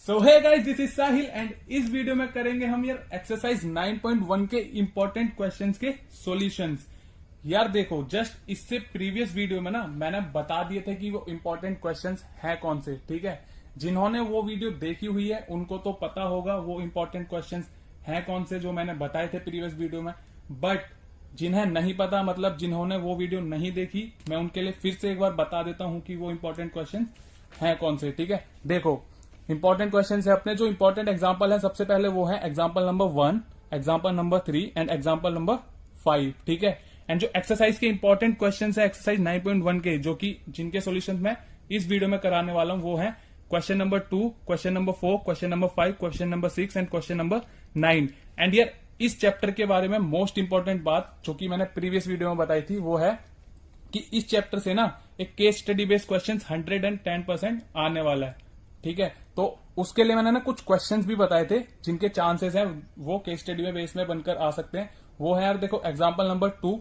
So hey guys, this is Sahil and इस video में करेंगे हम यार एक्सरसाइज 9.1 के इंपॉर्टेंट क्वेश्चंस के सॉल्यूशंस। यार देखो, जस्ट इससे प्रीवियस वीडियो में ना मैंने बता दिए थे कि वो इंपॉर्टेंट क्वेश्चंस हैं कौन से। ठीक है, जिन्होंने वो वीडियो देखी हुई है उनको तो पता होगा वो इंपॉर्टेंट क्वेश्चंस हैं कौन से जो मैंने बताए थे प्रीवियस वीडियो में। बट जिन्हें नहीं पता, मतलब जिन्होंने वो वीडियो नहीं देखी, मैं उनके लिए फिर से एक बार बता देता हूं कि वो इंपॉर्टेंट क्वेश्चन हैं कौन से। ठीक है, देखो इंपॉर्टेंट क्वेश्चन है अपने। जो इंपॉर्टेंट एग्जाम्पल है सबसे पहले वो है example number 1, example number 3 and example number 5। ठीक है, एंड जो एक्सरसाइज के इंपॉर्टेंट क्वेश्चन है एक्सरसाइज 9.1 के, जो कि जिनके सॉल्यूशन मैं इस वीडियो में कराने वाला हूं, वो है question number 2, question number 4, question number 5, question number 6 and question number 9। And यार इस चैप्टर के बारे में मोस्ट इंपॉर्टेंट बात जो कि मैंने प्रीवियस वीडियो में बताई थी वो है कि इस चैप्टर से ना एक केस स्टडी बेस्ड क्वेश्चन 110% आने वाला है। ठीक है, तो उसके लिए मैंने ना कुछ क्वेश्चंस भी बताए थे जिनके चांसेस हैं वो केस स्टडी में बेस में बनकर आ सकते हैं। वो है यार देखो एग्जांपल नंबर 2।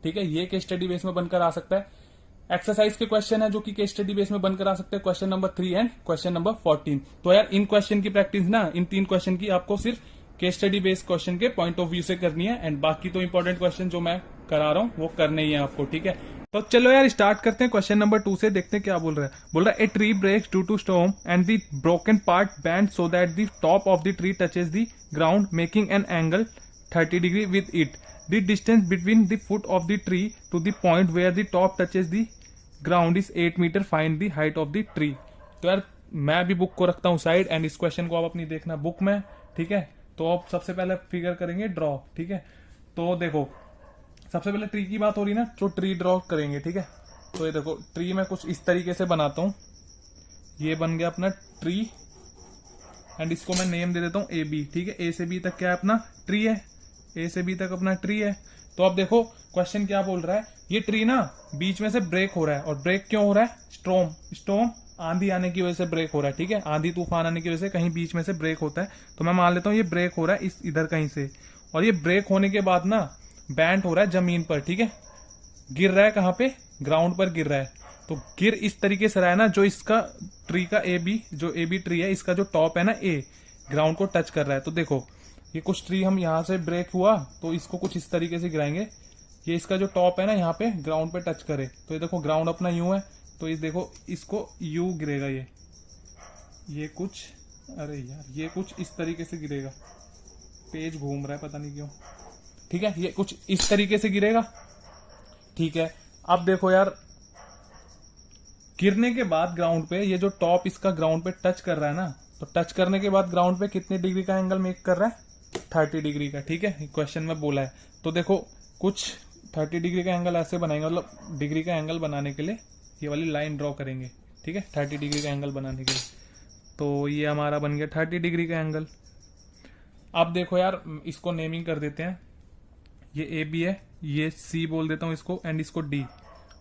ठीक है, ये केस स्टडी बेस में बनकर आ सकता है। एक्सरसाइज के क्वेश्चन है जो कि केस स्टडी बेस में बनकर आ सकते हैं, question number 3 and question number 14। तो यार इन क्वेश्चन की प्रैक्टिस ना, इन 3 क्वेश्चन की आपको सिर्फ केस स्टडी बेस्ड क्वेश्चन के पॉइंट ऑफ व्यू से करनी है, एंड बाकी तो इंपॉर्टेंट क्वेश्चन जो मैं करा रहा हूं वो करने ही है आपको। ठीक है, तो चलो यार स्टार्ट करते हैं क्वेश्चन नंबर 2 से। देखते हैं क्या बोल रहा है। बोल रहा है a tree breaks due to storm and the broken part bends so that the top of the tree touches the ground making an angle 30 degree with it. The distance between the foot of the tree to the point where the top touches the ground is 8 meter. Find the height of the tree. तो यार मैं भी book को रखता हूं side, and इस question को आप अपनी देखना बुक में। ठीक है, तो आप सबसे पहले फिगर करेंगे ड्रॉ। ठीक है, तो देखो सबसे पहले ट्री की बात हो रही ना, तो ट्री ड्रॉ करेंगे। ठीक है, तो ये देखो ट्री मैं कुछ इस तरीके से बनाता हूं। ये बन गया अपना ट्री, एंड इसको मैं नेम दे देता हूं ए बी। ठीक है, ए से बी तक क्या है अपना ट्री है, ए से बी तक अपना ट्री है। तो अब देखो क्वेश्चन क्या बोल रहा है, ये ट्री ना बीच में से ब्रेक हो रहा है, और ब्रेक क्यों हो रहा है? स्टॉर्म आंधी आने की वजह से ब्रेक हो रहा है। ठीक है, आंधी तूफान आने की वजह से कहीं बीच में से ब्रेक होता है। तो मैं मान लेता हूं ये ब्रेक हो रहा है इस इधर कहीं से, और ये ब्रेक होने के बाद ना बैंड हो रहा है जमीन पर। ठीक है, गिर रहा है कहां पे? ग्राउंड पर गिर रहा है। तो गिर इस तरीके से रहा है ना, जो इसका ट्री का ए बी, जो ए बी ट्री है, इसका जो टॉप है ना ए, ग्राउंड को टच कर रहा है। तो देखो ये कुछ ट्री हम यहां से ब्रेक हुआ तो इसको कुछ इस तरीके से गिराएंगे। ये इसका जो टॉप है ना यहाँ पे ग्राउंड पे टच करे, तो ये देखो ग्राउंड अपना यू है, तो इस देखो इसको यू गिरेगा। ये कुछ, अरे यार ये कुछ इस तरीके से गिरेगा। पेज घूम रहा है पता नहीं क्यों। ठीक है, ये कुछ इस तरीके से गिरेगा। ठीक है, अब देखो यार गिरने के बाद ग्राउंड पे ये जो टॉप इसका ग्राउंड पे टच कर रहा है ना, तो टच करने के बाद ग्राउंड पे कितने डिग्री का एंगल मेक कर रहा है? 30 डिग्री का। ठीक है, क्वेश्चन में बोला है। तो देखो कुछ 30 डिग्री का एंगल ऐसे बनाएंगे, मतलब डिग्री का एंगल बनाने के लिए ये वाली लाइन ड्रॉ करेंगे। ठीक है, 30 डिग्री का एंगल बनाने के लिए। तो ये हमारा बन गया 30 डिग्री का एंगल। अब देखो यार इसको नेमिंग कर देते हैं। ये ए बी है, ये सी बोल देता हूं इसको, एंड इसको डी।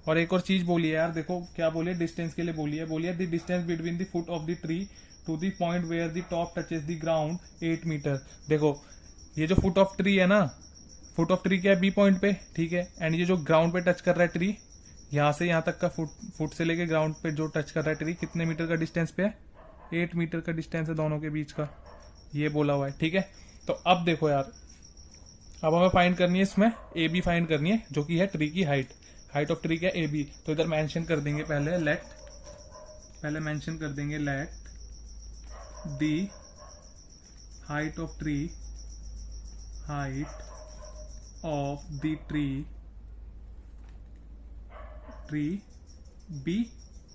और एक और चीज बोलिए यार, देखो क्या बोलिए, डिस्टेंस के लिए बोलिए the distance between the foot of the tree to the point where the top touches the ground 8 meter. देखो ये जो फुट ऑफ ट्री है ना, फुट ऑफ ट्री क्या है? बी पॉइंट पे। ठीक है, एंड ये जो ग्राउंड पे टच कर रहा है ट्री, यहां से यहां तक का फुट से लेके ग्राउंड पे जो टच कर रहा है ट्री, कितने मीटर का डिस्टेंस पे है? 8 मीटर का डिस्टेंस है दोनों के बीच का, ये बोला हुआ है। ठीक है, तो अब देखो यार, अब हमें फाइंड करनी है इसमें ए बी फाइंड करनी है, जो कि है ट्री की हाइट ऑफ ट्री क्या है? A B. तो इधर मेंशन कर देंगे पहले मेंशन कर देंगे let the height of tree be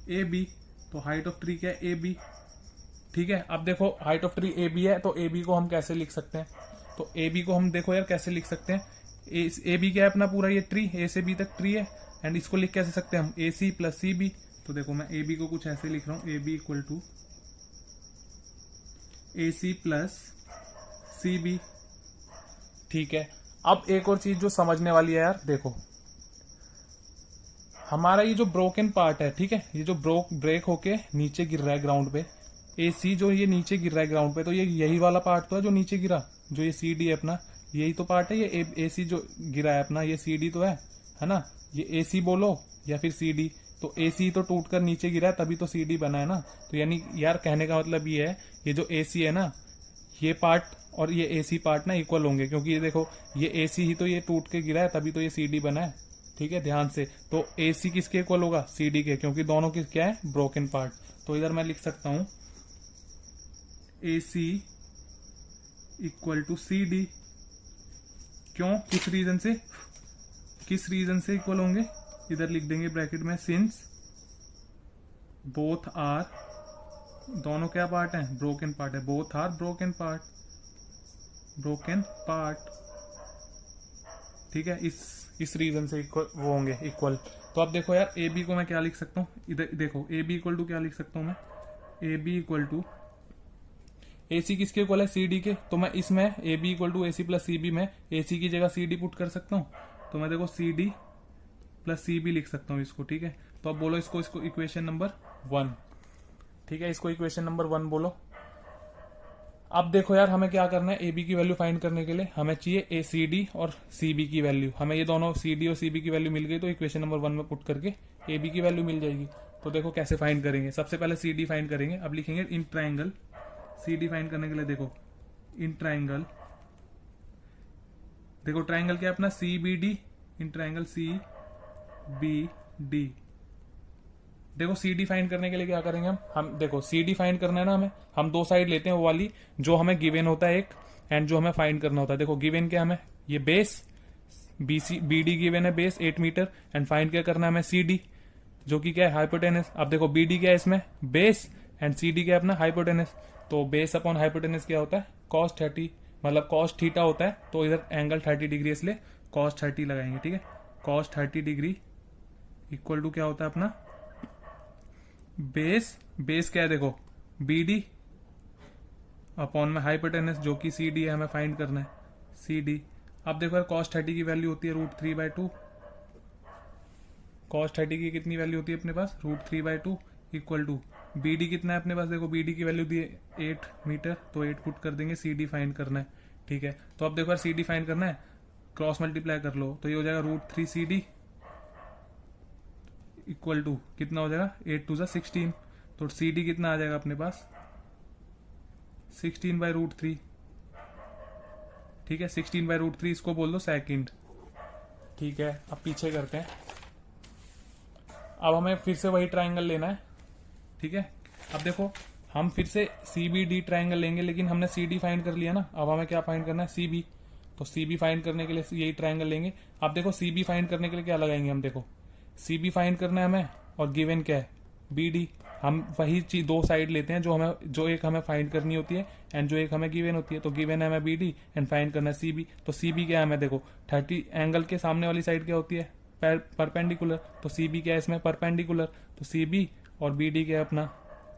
A B. तो हाइट ऑफ ट्री क्या है? A B. ठीक है, अब देखो height of tree A B है, तो ए बी को हम कैसे लिख सकते हैं? तो ए बी को हम देखो यार कैसे लिख सकते हैं। ए बी क्या है अपना पूरा? ये ट्री, ए से बी तक ट्री है, एंड इसको लिख कैसे सकते हैं हम? ए सी प्लस सी बी। तो देखो मैं ए बी को कुछ ऐसे लिख रहा हूं, A B equal to A C plus C B. ठीक है, अब एक और चीज जो समझने वाली है यार, देखो हमारा ये जो ब्रोकन पार्ट है, ठीक है, ये जो ब्रेक होके नीचे गिर रहा है ग्राउंड पे, ए सी जो ये नीचे गिर रहा है ग्राउंड पे, तो ये यही वाला पार्ट तो है जो नीचे गिरा, जो ये सी डी है अपना, यही तो पार्ट है। ये ए सी जो गिरा है अपना, ये सी डी तो है ना? ये ए सी बोलो या फिर सी डी, तो AC तो टूट कर नीचे गिरा है तभी तो CD बना है ना। तो यानी यार कहने का मतलब ये है, ये जो AC है ना, ये पार्ट और ये AC पार्ट ना इक्वल होंगे, क्योंकि ये देखो ये AC ही तो ये टूट के गिरा है तभी तो ये CD बना है। ठीक है, ध्यान से। तो AC किसके इक्वल होगा? CD के, क्योंकि दोनों किस क्या है? Broken part. तो इधर मैं लिख सकता हूं AC इक्वल टू CD। क्यों? किस रीजन से? किस रीजन से इक्वल होंगे? इधर लिख देंगे ब्रैकेट में, सिंस बोथ आर, दोनों क्या पार्ट है? ब्रोकन पार्ट है। Both are broken part, broken part. ठीक है, इस रीजन से इक्वल वो होंगे, इक्वल। तो अब देखो यार, ए बी को मैं क्या लिख सकता हूँ? इधर देखो, ए बी इक्वल टू क्या लिख सकता हूँ मैं? A B equal to A C किसके इक्वल है? सी डी के। तो मैं इसमें A B equal to A C plus C B में ए सी की जगह सी डी पुट कर सकता हूँ। तो मैं देखो C D plus C B लिख सकता हूँ इसको। ठीक है, तो अब बोलो इसको इक्वेशन नंबर 1। ठीक है, इसको इक्वेशन नंबर 1 बोलो। अब देखो यार, हमें क्या करना है? ए बी की वैल्यू फाइंड करने के लिए हमें चाहिए ए सी डी और सी बी की वैल्यू। हमें ये दोनों सी डी और सी बी की वैल्यू मिल गई तो इक्वेशन नंबर 1 में पुट करके ए बी की वैल्यू मिल जाएगी। तो देखो कैसे फाइंड करेंगे। सबसे पहले सी डी फाइंड करेंगे। अब लिखेंगे in triangle, C D find करने के लिए देखो इन ट्राइंगल, देखो ट्राइंगल क्या है अपना? C B D, in triangle C B D. देखो सी डी फाइंड करने के लिए क्या करेंगे हम देखो सी डी फाइंड करना है ना हमें, हम दो साइड लेते हैं, वो वाली जो हमें गिवन होता है एक, एंड जो हमें फाइंड करना होता है। देखो गिवन क्या हमें? ये बेस बी डी गिवन है, बेस 8 मीटर, एंड फाइंड क्या करना है हमें? सी डी, जो कि क्या है? हाइपोटेनस। अब देखो बी डी क्या है इसमें? बेस, एंड सी डी क्या है अपना? हाइपोटेनस। तो बेस अपॉन हाइपोटेनस क्या होता है? cos 30, मतलब cos थीटा होता है। तो इधर एंगल 30 डिग्री, इसलिए cos 30 लगाएंगे। ठीक है, cos 30 डिग्री इक्वल टू क्या होता है अपना? बेस क्या है? देखो बी डी अपॉन में हाइपोटेनस, जो कि सी डी है, हमें फाइंड करना है सी डी। अब देखो यार, cos 30 की वैल्यू होती है √3/2। cos 30 की कितनी वैल्यू होती है अपने पास? √3/2 इक्वल टू बी डी कितना है अपने पास? देखो बी डी की वैल्यू दी है 8 मीटर, तो 8 पुट कर देंगे। सी डी फाइंड करना है। ठीक है, तो अब देखो यार, सी डी फाइंड करना है, क्रॉस मल्टीप्लाई कर लो तो ये हो जाएगा √3CD इक्वल टू कितना हो जाएगा? 8 2 16। तो सी डी कितना आ जाएगा अपने पास? 16/√3। ठीक है, 16/√3 इसको बोल दो सेकंड। ठीक है, अब पीछे करते हैं। अब हमें फिर से वही ट्राइंगल लेना है। ठीक है, अब देखो हम फिर से सी बी डी ट्राइंगल लेंगे, लेकिन हमने सी डी फाइंड कर लिया ना। अब हमें क्या फाइंड करना है? C B. तो सी बी फाइंड करने के लिए यही ट्राइंगल लेंगे। अब देखो सी बी फाइंड करने के लिए क्या लगाएंगे हम? देखो सी बी फाइंड करना है हमें, और गिवन क्या है? B D. हम वही चीज दो साइड लेते हैं, जो एक हमें फाइंड करनी होती है एंड जो एक हमें गिवन होती है। तो गिवन है हमें बी डी एंड फाइंड करना है सी बी। तो सी बी क्या है हमें? देखो 30 एंगल के सामने वाली साइड क्या होती है? परपेंडिकुलर। तो सी बी क्या है इसमें? परपेंडिकुलर। तो सी बी और बी डी क्या है अपना?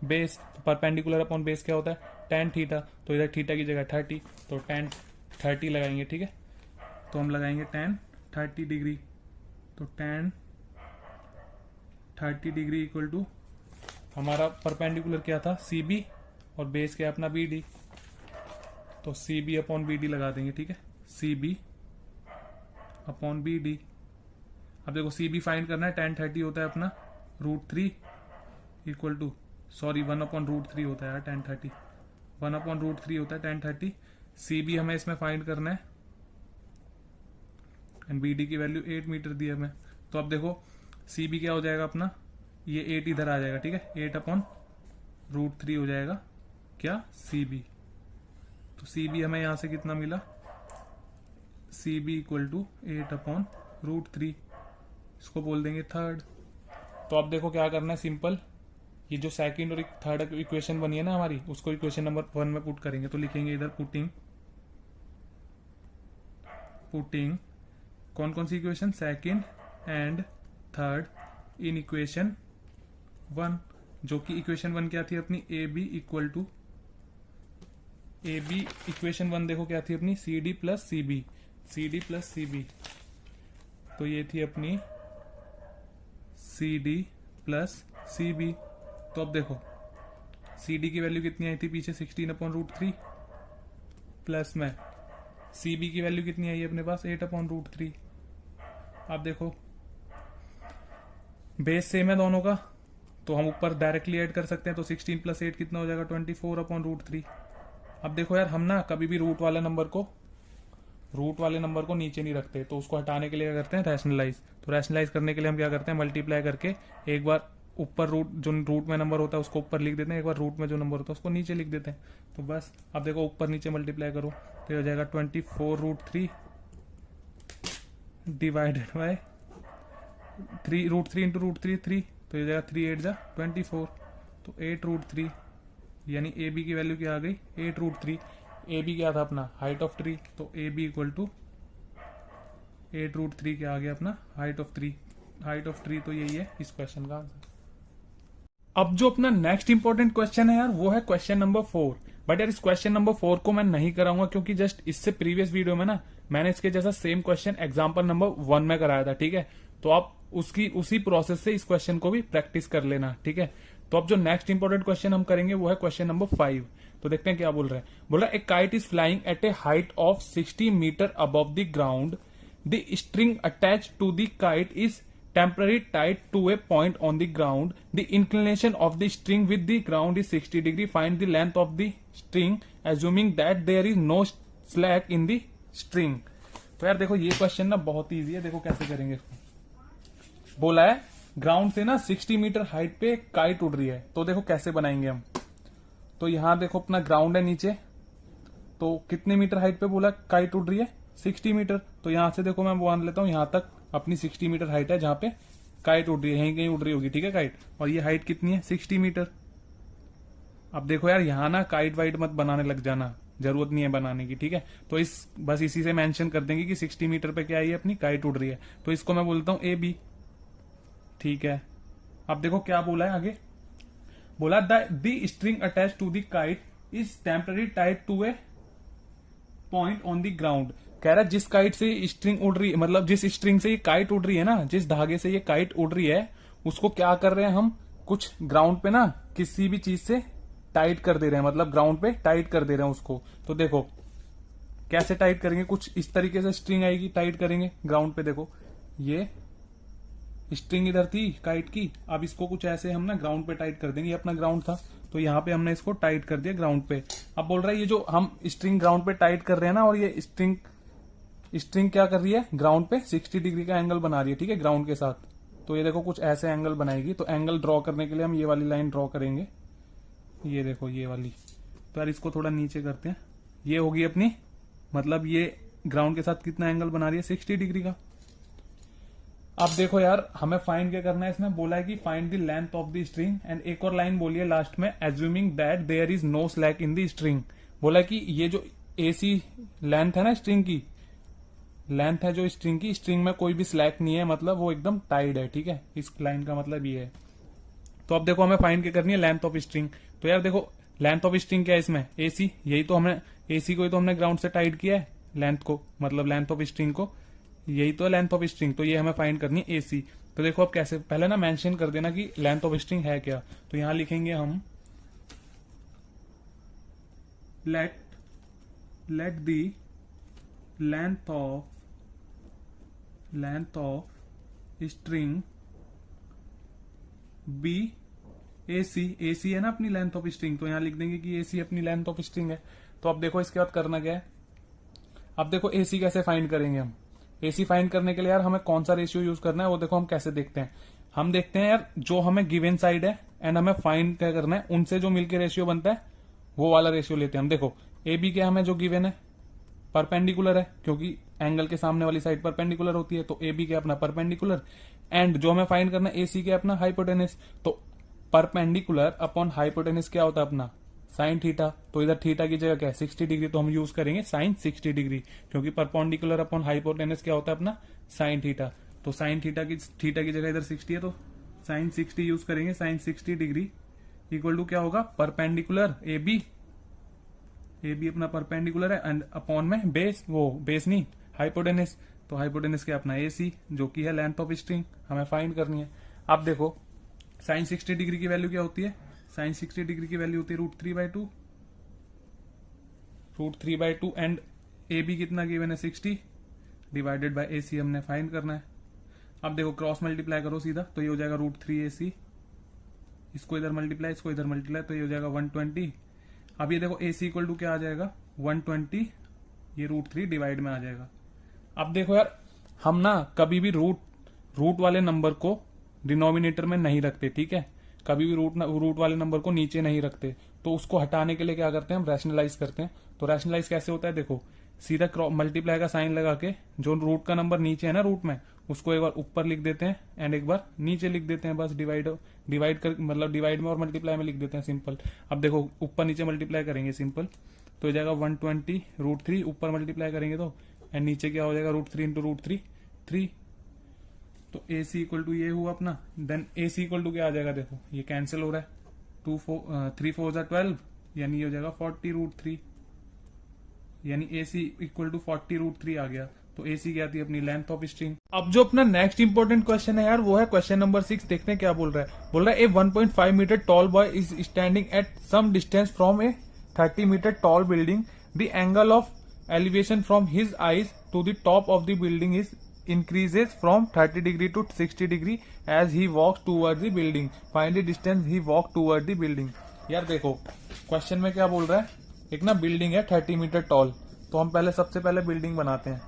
बेस। तो परपेंडिकुलर अपॉन बेस क्या होता है? tan theta. तो इधर थीटा की जगह 30, तो tan 30 लगाएंगे। ठीक है, तो हम लगाएंगे tan 30 डिग्री। तो tan 30 डिग्री इक्वल टू हमारा परपेंडिकुलर क्या था? सी बी, और बेस क्या है अपना? B D. तो C B upon B D लगा देंगे। ठीक है, C B upon B D. अब देखो सी बी फाइंड करना है, tan 30 होता है अपना √3 इक्वल टू, सॉरी 1/√3 होता है यार tan 30, 1/√3 होता है tan 30। सी बी हमें इसमें फाइंड करना है, एंड बी डी की वैल्यू 8 मीटर दी है हमें। तो अब देखो सी बी क्या हो जाएगा अपना? ये 8 इधर आ जाएगा। ठीक है, 8/√3 हो जाएगा क्या? C B. तो सी बी हमें यहां से कितना मिला? सी बी इक्वल टू 8/√3, इसको बोल देंगे थर्ड। तो अब देखो क्या करना है, सिंपल, ये जो सेकंड और थर्ड इक्वेशन बनी है ना हमारी, उसको इक्वेशन नंबर 1 में पुट करेंगे। तो लिखेंगे इधर पुटिंग कौन कौन सी equation? Second and third in equation 1, जो कि इक्वेशन 1 क्या थी अपनी? A B equal to A B equation 1 देखो क्या थी अपनी? C D plus C B, C D plus C B. तो ये थी अपनी C D plus C B. तो अब देखो सी डी की वैल्यू कितनी आई थी पीछे? 16/√3, प्लस में सी बी की वैल्यू कितनी आई है अपने पास? 8/√3। अब देखो बेस सेम है दोनों का, तो हम ऊपर डायरेक्टली ऐड कर सकते हैं। तो 16 + 8 कितना हो जाएगा 24/√3। अब देखो यार, हम ना कभी भी रूट वाले नंबर को नीचे नहीं रखते, तो उसको हटाने के लिए क्या करते हैं, रैशनलाइज। तो रैशनलाइज करने के लिए हम क्या करते हैं, मल्टीप्लाई करके एक बार ऊपर जो रूट में नंबर होता है उसको ऊपर लिख देते हैं, एक बार रूट में जो नंबर होता है उसको नीचे लिख देते हैं। तो बस अब देखो ऊपर नीचे मल्टीप्लाई करो तो ये हो जाएगा 24√3 डिवाइडेड बाय 3 √3 इंटू √3 3, तो ये हो जाएगा 3 8 जा 24, तो 8√3, यानी ए बी की वैल्यू क्या आ गई 8√3। ए बी क्या था अपना हाइट ऑफ ट्री, तो ए बी इक्वल टू 8√3 क्या आ गया अपना हाइट ऑफ ट्री। तो यही है इस क्वेश्चन का आंसर। अब जो अपना नेक्स्ट इंपॉर्टेंट क्वेश्चन है यार, वो है क्वेश्चन नंबर 4। बट यार इस क्वेश्चन नंबर 4 को मैं नहीं कराऊंगा, क्योंकि जस्ट इससे प्रीवियस वीडियो में ना मैंने इसके जैसा सेम क्वेश्चन एग्जाम्पल नंबर 1 में कराया था, ठीक है। तो आप उसी प्रोसेस से इस क्वेश्चन को भी प्रैक्टिस कर लेना, ठीक है। तो अब जो नेक्स्ट इंपॉर्टेंट क्वेश्चन हम करेंगे वो है क्वेश्चन नंबर 5। तो देखते हैं क्या बोल रहे हैं। बोला a kite is flying at a height of 60 meter above the ground, the string attach to the kite is temporarily tied to a point on the ground. The inclination of the string with the ground is 60 degree. Find the length of the string assuming that there is no slack in the string. तो यार देखो ये question ना बहुत easy है, देखो कैसे करेंगे इसको। बोला है ग्राउंड से ना 60 मीटर हाइट पे काइट उड़ रही है, तो देखो कैसे बनाएंगे हम। तो यहां देखो अपना ग्राउंड है नीचे, तो कितने मीटर हाइट पे बोला काइट उड़ रही है 60 मीटर। तो यहां से देखो मैं मान लेता हूं यहां तक अपनी 60 मीटर हाइट है जहां पे काइट उड़ रही है, यहीं कहीं उड़ रही होगी, ठीक है काइट। और ये हाइट कितनी है 60 मीटर। अब देखो यार यहां ना काइट वाइट मत बनाने लग जाना, जरूरत नहीं है बनाने की, ठीक है। तो बस इसी से मेंशन कर देंगे कि 60 मीटर पे क्या है अपनी काइट उड़ रही है। तो इसको मैं बोलता हूं ए बी, ठीक है। अब देखो क्या बोला है आगे, बोला the string attach to the kite is temporary tied to a point on the ground. कह रहा है जिस काइट से स्ट्रिंग उड़ रही है, मतलब जिस स्ट्रिंग से ये काइट उड़ रही है ना, जिस धागे से ये काइट उड़ रही है, उसको क्या कर रहे हैं हम, कुछ ग्राउंड पे ना किसी भी चीज से टाइट कर दे रहे हैं, मतलब ग्राउंड पे टाइट कर दे रहे हैं उसको। तो देखो कैसे टाइट करेंगे, कुछ इस तरीके से स्ट्रिंग आएगी, टाइट करेंगे ग्राउंड पे। देखो ये स्ट्रिंग इधर थी काइट की, अब इसको कुछ ऐसे हम ना ग्राउंड पे टाइट कर देंगे। ये अपना ग्राउंड था, तो यहाँ पे हमने इसको टाइट कर दिया ग्राउंड पे। अब बोल रहा है ये जो हम स्ट्रिंग ग्राउंड पे टाइट कर रहे हैं ना, और ये स्ट्रिंग क्या कर रही है ग्राउंड पे 60 डिग्री का एंगल बना रही है, ठीक है, ग्राउंड के साथ। तो ये देखो कुछ ऐसे एंगल बनाएगी। तो एंगल ड्रॉ करने के लिए हम ये वाली लाइन ड्रॉ करेंगे, ये देखो ये वाली। तो यार इसको थोड़ा नीचे करते हैं, ये होगी अपनी, मतलब ये ग्राउंड के साथ कितना एंगल बना रही है 60 डिग्री का। अब देखो यार हमें फाइंड क्या करना है, इसमें बोला है कि find the length of the string, and एक और लाइन बोली है लास्ट में, assuming that there is no slack in the string. बोला कि ये जो एसी लेंथ है ना स्ट्रिंग की, लेंथ है जो स्ट्रिंग की, स्ट्रिंग में कोई भी स्लैक नहीं है, मतलब वो एकदम टाइड है, ठीक है। इस लाइन का मतलब ये है। तो अब देखो हमें फाइंड क्या करनी है, लेंथ ऑफ स्ट्रिंग। तो यार देखो लेंथ ऑफ स्ट्रिंग क्या है इसमें, एसी, यही तो हमने एसी को ही तो हमने ग्राउंड से टाइट किया है, लेंथ को, मतलब लेंथ ऑफ स्ट्रिंग को, यही तो है लेंथ ऑफ स्ट्रिंग। तो ये हमें फाइंड करनी है एसी। तो देखो अब कैसे, पहले ना मेंशन कर देना कि लेंथ ऑफ स्ट्रिंग है क्या। तो यहां लिखेंगे हम let the length of string be AC है ना अपनी लेंथ ऑफ स्ट्रिंग। तो यहां लिख देंगे कि एसी अपनी लेंथ ऑफ स्ट्रिंग है। तो अब देखो इसके बाद करना क्या है, अब देखो एसी कैसे फाइंड करेंगे हम। एसी फाइंड करने के लिए यार हमें कौन सा रेशियो यूज करना है वो देखो हम कैसे देखते हैं। हम देखते हैं यार जो हमें गिवन साइड है एंड हमें फाइंड क्या करना है, उनसे जो मिलकर रेशियो बनता है वो वाला रेशियो लेते हैं हम। देखो ए बी क्या हमें जो गिवन है परपेंडिकुलर है, क्योंकि एंगल के सामने वाली साइड परपेंडिकुलर होती है। तो ए बी क्या अपना परपेंडिकुलर, एंड जो हमें फाइंड करना है ए सी क्या अपना हाइपोटेनस। तो परपेंडिकुलर अपॉन हाइपोटेनस क्या होता है अपना साइन थीटा। तो इधर थीटा की जगह क्या है 60 डिग्री, तो हम यूज करेंगे साइन 60 डिग्री, क्योंकि परपेंडिकुलर अपॉन हाइपोटेनस क्या होता है अपना साइन थीटा। तो साइन थीटा की जगह इधर 60 है, तो साइन 60 यूज करेंगे। साइन 60 डिग्री इक्वल टू क्या होगा परपेंडिकुलर ए बी अपना परपेंडिकुलर है, एंड अपॉन में बेस नहीं हाइपोटेनस। तो हाइपोटेनस क्या अपना ए सी, जो कि है लेंथ ऑफ स्ट्रिंग, हमें फाइंड करनी है। अब देखो साइन 60 डिग्री की वैल्यू क्या होती है, साइन 60 डिग्री की वैल्यू होती है √3/2 एंड ए बी कितना गिवन है 60 डिवाइडेड बाय ए सी हमने फाइंड करना है। अब देखो क्रॉस मल्टीप्लाई करो सीधा, तो ये हो जाएगा √3AC, इसको इधर मल्टीप्लाई, इसको इधर मल्टीप्लाई, तो ये हो जाएगा 120। अब ये देखो AC इक्वल टू क्या आ जाएगा 120, ये √3 डिवाइड में आ जाएगा। अब देखो यार, हम ना कभी भी रूट वाले नंबर को डिनोमिनेटर में नहीं रखते, ठीक है, कभी भी रूट वाले नंबर को नीचे नहीं रखते। तो उसको हटाने के लिए क्या करते हैं, हम रैशनलाइज करते हैं। तो रैशनलाइज कैसे होता है, देखो सीधा मल्टीप्लाई का साइन लगा के जो रूट का नंबर नीचे है ना रूट में, उसको एक बार ऊपर लिख देते हैं एंड एक बार नीचे लिख देते हैं, बस डिवाइड कर, मतलब डिवाइड में और मल्टीप्लाई में लिख देते हैं, सिंपल। अब देखो ऊपर नीचे मल्टीप्लाई करेंगे सिंपल, तो हो जाएगा 120 √3, ऊपर मल्टीप्लाई करेंगे तो एंड नीचे क्या हो जाएगा √3 इंटू √3 3। तो AC इक्वल टू ये हुआ अपना। देन AC इक्वल टू क्या आ जाएगा, देखो ये कैंसिल हो रहा है, 3 4 12, यानी ये हो जाएगा 40 √3, यानी AC इक्वल टू 40 √3 आ गया। तो AC क्या थी अपनी लेंथ ऑफ स्ट्रिंग। अब जो अपना नेक्स्ट इंपॉर्टेंट क्वेश्चन है यार, वो है क्वेश्चन नंबर 6। देखते हैं क्या बोल रहा है। बोल रहा है a 1.5 meter tall boy is standing at some distance from a 30 meter tall building. The angle of elevation from his eyes to the top of the building is increases from 30 degree to 60 degree as he walks towards the building. Find the distance he walked towards the building. यार देखो question में क्या बोल रहा है, एक ना building है 30 मीटर टॉल, तो हम पहले सबसे पहले बिल्डिंग बनाते हैं।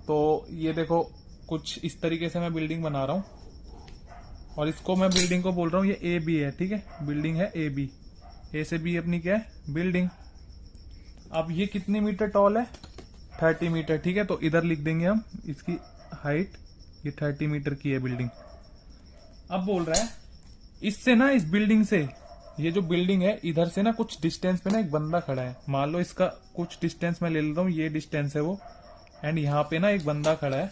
तो ये देखो कुछ इस तरीके से मैं बिल्डिंग बना रहा हूं और इसको मैं बिल्डिंग को बोल रहा हूं ये AB है, ठीक है, बिल्डिंग है AB, A से B अपनी क्या है बिल्डिंग। अब ये कितनी मीटर टॉल है 30 मीटर, ठीक है, तो इधर लिख देंगे हम इसकी हाइट, ये 30 मीटर की है बिल्डिंग। अब बोल रहा है इससे ना, इस बिल्डिंग से, ये जो बिल्डिंग है इधर से ना कुछ डिस्टेंस पे ना एक बंदा खड़ा है, मान लो इसका कुछ डिस्टेंस मैं ले लेता हूँ, ये डिस्टेंस है वो, एंड यहाँ पे ना एक बंदा खड़ा है,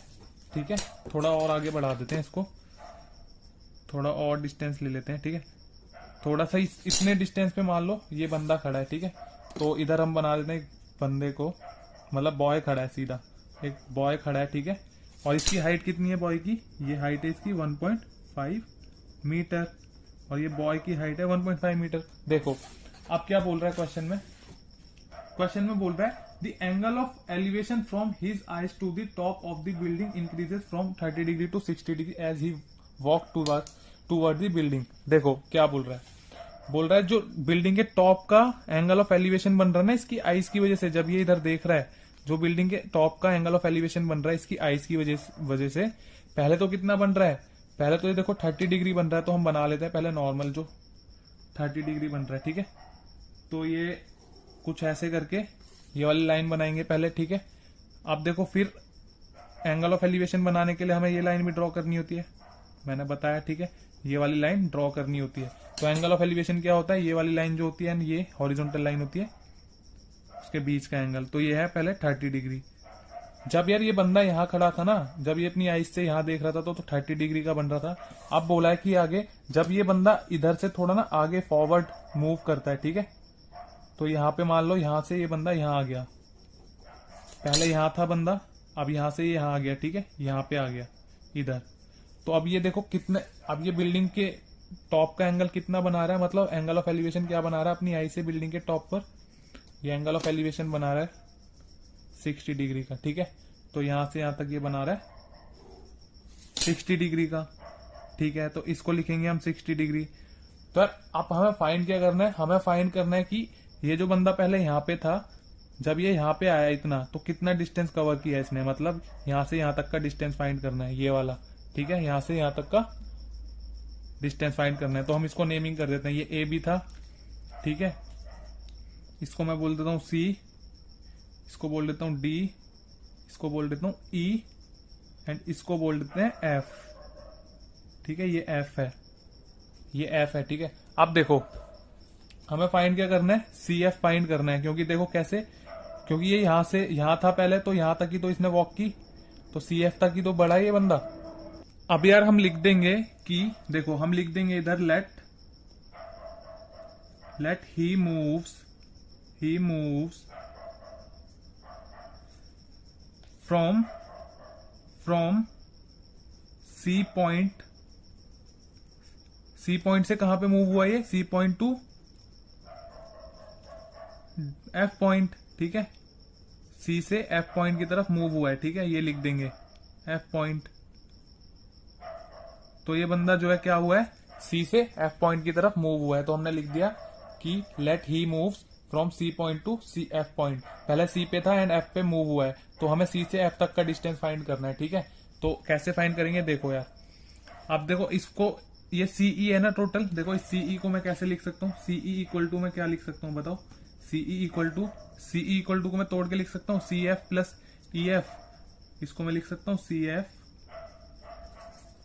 ठीक है, थोड़ा और आगे बढ़ा देते हैं इसको, थोड़ा और डिस्टेंस ले लेते हैं, ठीक है, थोड़ा सा इतने डिस्टेंस पे मान लो ये बंदा खड़ा है, ठीक है। तो इधर हम बना देते हैं एक बंदे को, मतलब बॉय खड़ा है, सीधा एक बॉय खड़ा है, ठीक है, और इसकी हाइट कितनी है बॉय की, ये हाइट है इसकी 1.5 मीटर और ये बॉय की हाइट है 1.5 मीटर। देखो अब क्या बोल रहा है क्वेश्चन में, क्वेश्चन में बोल रहा है the angle of elevation from his eyes to the top of the building increases from 30 degree to 60 degree as he walk toward the building. देखो क्या बोल रहा है, बोल रहा है जो बिल्डिंग के टॉप का एंगल ऑफ एलिवेशन बन रहा है ना इसकी आइज की वजह से, जब ये इधर देख रहा है, जो बिल्डिंग के टॉप का एंगल ऑफ एलिवेशन बन रहा है इसकी आइज की वजह से, पहले तो कितना बन रहा है, पहले तो ये देखो 30 डिग्री बन रहा है, तो हम बना लेते हैं पहले नॉर्मल जो 30 डिग्री बन रहा है, ठीक है। तो ये कुछ ऐसे करके ये वाली लाइन बनाएंगे पहले, ठीक है। अब देखो फिर एंगल ऑफ एलिवेशन बनाने के लिए हमें ये लाइन भी ड्रॉ करनी होती है, मैंने बताया, ठीक है, ये वाली लाइन ड्रॉ करनी होती है। तो एंगल ऑफ एलिवेशन क्या होता है, ये वाली लाइन जो होती है, ये हॉरिजॉन्टल लाइन होती है, उसके बीच का एंगल, तो ये है पहले 30 डिग्री। जब यार ये बंदा यहाँ खड़ा था ना, जब ये अपनी आइज से यहाँ देख रहा था तो 30 डिग्री का बन रहा था। अब बोला है कि आगे जब ये बंदा इधर से थोड़ा ना आगे फॉरवर्ड मूव करता है, ठीक है, तो यहाँ पे मान लो यहाँ से ये बंदा यहाँ आ गया, पहले यहाँ था बंदा, अब यहाँ से ये यहाँ आ गया, ठीक है, यहाँ पे आ गया इधर। तो अब ये देखो कितने, अब ये बिल्डिंग के टॉप का एंगल कितना बना रहा है, मतलब एंगल ऑफ एलिवेशन क्या बना रहा है अपनी आई से बिल्डिंग के टॉप पर, ये एंगल ऑफ एलिवेशन बना रहा है 60 डिग्री का, ठीक है। तो यहां से यहां तक ये बना रहा है 60 डिग्री का, ठीक है, तो इसको लिखेंगे हम 60 डिग्री। तो यार अब हमें फाइंड क्या करना है, हमें फाइंड करना है कि ये जो बंदा पहले यहाँ पे था, जब ये यहाँ पे आया इतना, तो कितना डिस्टेंस कवर किया इसने, मतलब यहां से यहां तक का डिस्टेंस फाइंड करना है, ये वाला, ठीक है, यहां से यहां तक का डिस्टेंस फाइंड करना है। तो हम इसको नेमिंग कर देते हैं, ये ए बी था, ठीक है, इसको मैं बोल देता हूं C, इसको बोल देता हूं D, इसको बोल देता हूं E एंड इसको बोल देते हैं F, ठीक है, ये F है, ये F है, ठीक है। अब देखो हमें फाइंड क्या करना है, CF फाइंड करना है, क्योंकि देखो कैसे, क्योंकि ये यहां से यहां था पहले, तो यहां तक ही तो इसने वॉक की, तो CF तक ही तो बढ़ा ये बंदा। अब यार हम लिख देंगे कि देखो हम लिख देंगे इधर let he moves from C point से कहां पे मूव हुआ ये, C point to F point, ठीक है, C से F पॉइंट की तरफ मूव हुआ है, ठीक है, ये लिख देंगे F पॉइंट, तो ये बंदा जो है क्या हुआ है, सी से एफ पॉइंट की तरफ मूव हुआ है। तो हमने लिख दिया कि let he move from C point to C F point. पहले सी पे था एंड एफ पे मूव हुआ है, तो हमें सी से एफ तक का डिस्टेंस फाइंड करना है। ठीक है, तो कैसे फाइंड करेंगे देखो यार। अब देखो इसको, ये सीई है ना टोटल, देखो इस सीई को मैं कैसे लिख सकता हूँ, सीई इक्वल टू मैं क्या लिख सकता हूँ बताओ। सीई इक्वल टू को मैं तोड़ के लिख सकता हूँ C F plus E F, इसको मैं लिख सकता हूँ C F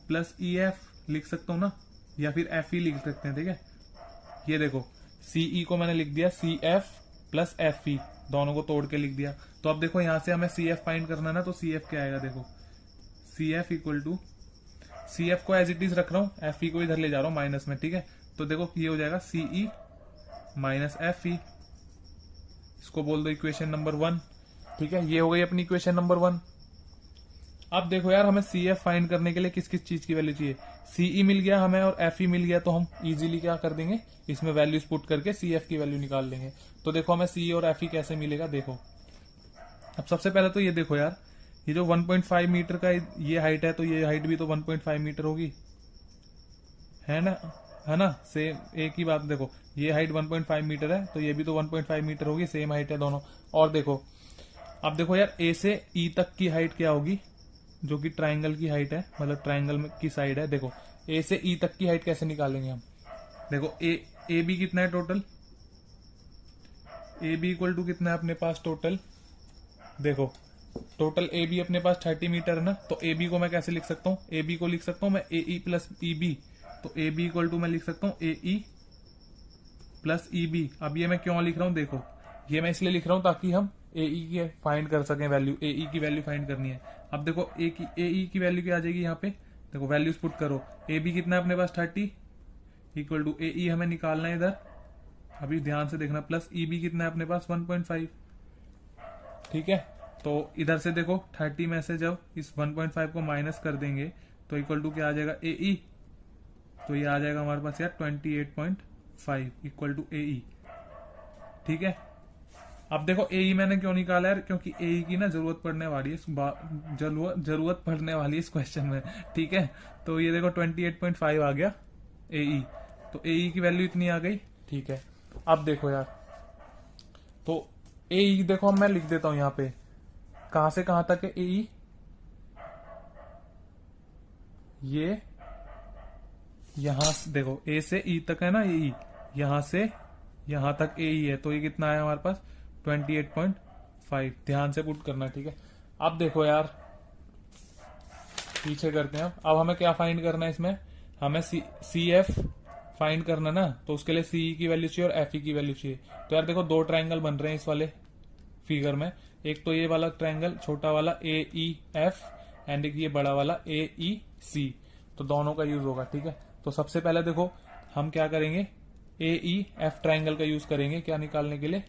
plus E F लिख सकता हूँ ना, या फिर एफ ई लिख सकते हैं। ठीक है, ये देखो सीई को मैंने लिख दिया C F plus F E, दोनों को तोड़ के लिख दिया। तो अब देखो यहां से हमें सी एफ फाइंड करना है ना, तो सी एफ क्या आएगा देखो, C F equal to, C F को एज इट इज रख रहा हूं, एफ ई को इधर ले जा रहा हूं माइनस में। ठीक है, तो देखो ये हो जाएगा सीई माइनस एफ ई, इसको बोल दो इक्वेशन नंबर 1। ठीक है, ये हो गई अपनी इक्वेशन नंबर 1। अब देखो यार, हमें सी एफ फाइंड करने के लिए किस किस चीज की वैल्यू चाहिए, सीई मिल गया हमें और एफ ई मिल गया, तो हम इजीली क्या कर देंगे, इसमें वैल्यूज पुट करके सी एफ की वैल्यू निकाल लेंगे। तो देखो हमें सी और एफ ई कैसे मिलेगा देखो। अब सबसे पहले तो ये देखो यार, ये जो 1.5 मीटर का ये हाइट है, तो ये हाइट भी तो 1.5 मीटर होगी, है ना, सेम एक ही बात। देखो ये हाइट 1.5 मीटर है, तो ये भी तो 1.5 मीटर होगी, सेम हाइट है दोनों। और देखो, अब देखो यार, ए से ई तक की हाइट क्या होगी, जो कि ट्राइंगल की हाइट है, मतलब ट्राइंगल की साइड है। देखो ए से ई तक की हाइट कैसे निकालेंगे हम, देखो ए बी कितना है total, A B equal to कितना है अपने पास टोटल, देखो टोटल ए बी अपने पास 30 मीटर है ना। तो ए बी को मैं कैसे लिख सकता हूँ, ए बी को लिख सकता हूँ मैं ए ई प्लस ई बी, तो ए बी इक्वल टू मैं लिख सकता हूँ ए ई प्लस ई बी। अब ये मैं क्यों लिख रहा हूँ देखो, ये मैं इसलिए लिख रहा हूँ ताकि हम ए ई की फाइंड कर सकें वैल्यू, ए ई की वैल्यू फाइंड करनी है। अब देखो ए ई की वैल्यू क्या आ जाएगी यहाँ पे, देखो वैल्यूज पुट करो, ए बी कितना है अपने पास 30 इक्वल टू ए ई हमें निकालना है इधर, अभी ध्यान से देखना, प्लस ई बी कितना है अपने पास 1.5। ठीक है, तो इधर से देखो 30 में से जब इस 1.5 को माइनस कर देंगे तो इक्वल टू क्या आ जाएगा ए ई, तो ये आ जाएगा हमारे पास यार 28.5 इक्वल टू ए ई। ठीक है, अब देखो ए ई मैंने क्यों निकाला यार, क्योंकि ए ई की ना जरूरत पड़ने वाली है, जरूरत पड़ने वाली है इस क्वेश्चन में। ठीक है, तो ये देखो 28.5 आ गया ए ई, तो ए ई की वैल्यू इतनी आ गई। ठीक है, अब देखो यार, तो ए ई देखो मैं लिख देता हूं यहाँ पे, कहां से कहां तक है ए ई, ये यहां देखो ए से ई तक है ना, ए ई यहां से यहां तक ए ई है, तो ये कितना है हमारे पास 28.5, ध्यान से पुट करना। ठीक है, अब देखो यार, पीछे करते हैं। अब हमें क्या फाइंड करना है इसमें, हमें सी एफ फाइंड करना ना, तो उसके लिए सीई की वैल्यू चाहिए और एफ ई की वैल्यू चाहिए। तो यार देखो दो ट्रायंगल बन रहे हैं इस वाले फिगर में, एक तो ये वाला ट्रायंगल छोटा वाला ए ई एफ एंड एक ये बड़ा वाला ए ई सी, तो दोनों का यूज होगा। ठीक है, तो सबसे पहले देखो हम क्या करेंगे, ए ई एफ ट्रायंगल का यूज करेंगे क्या निकालने के लिए,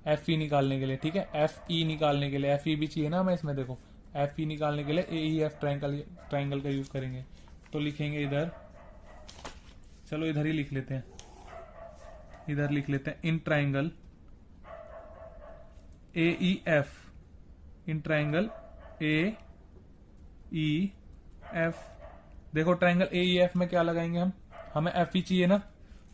एफ ई निकालने के लिए। ठीक है, एफ ई निकालने के लिए, एफ ई भी चाहिए ना हमें इसमें, देखो एफ ई निकालने के लिए ए ई एफ ट्रायंगल का यूज करेंगे। तो लिखेंगे इधर, चलो इधर ही लिख लेते हैं, इधर लिख लेते हैं in triangle A E F, in triangle A E F. देखो ट्रायंगल ए ई एफ में क्या लगाएंगे हम, हमें एफ ई चाहिए ना,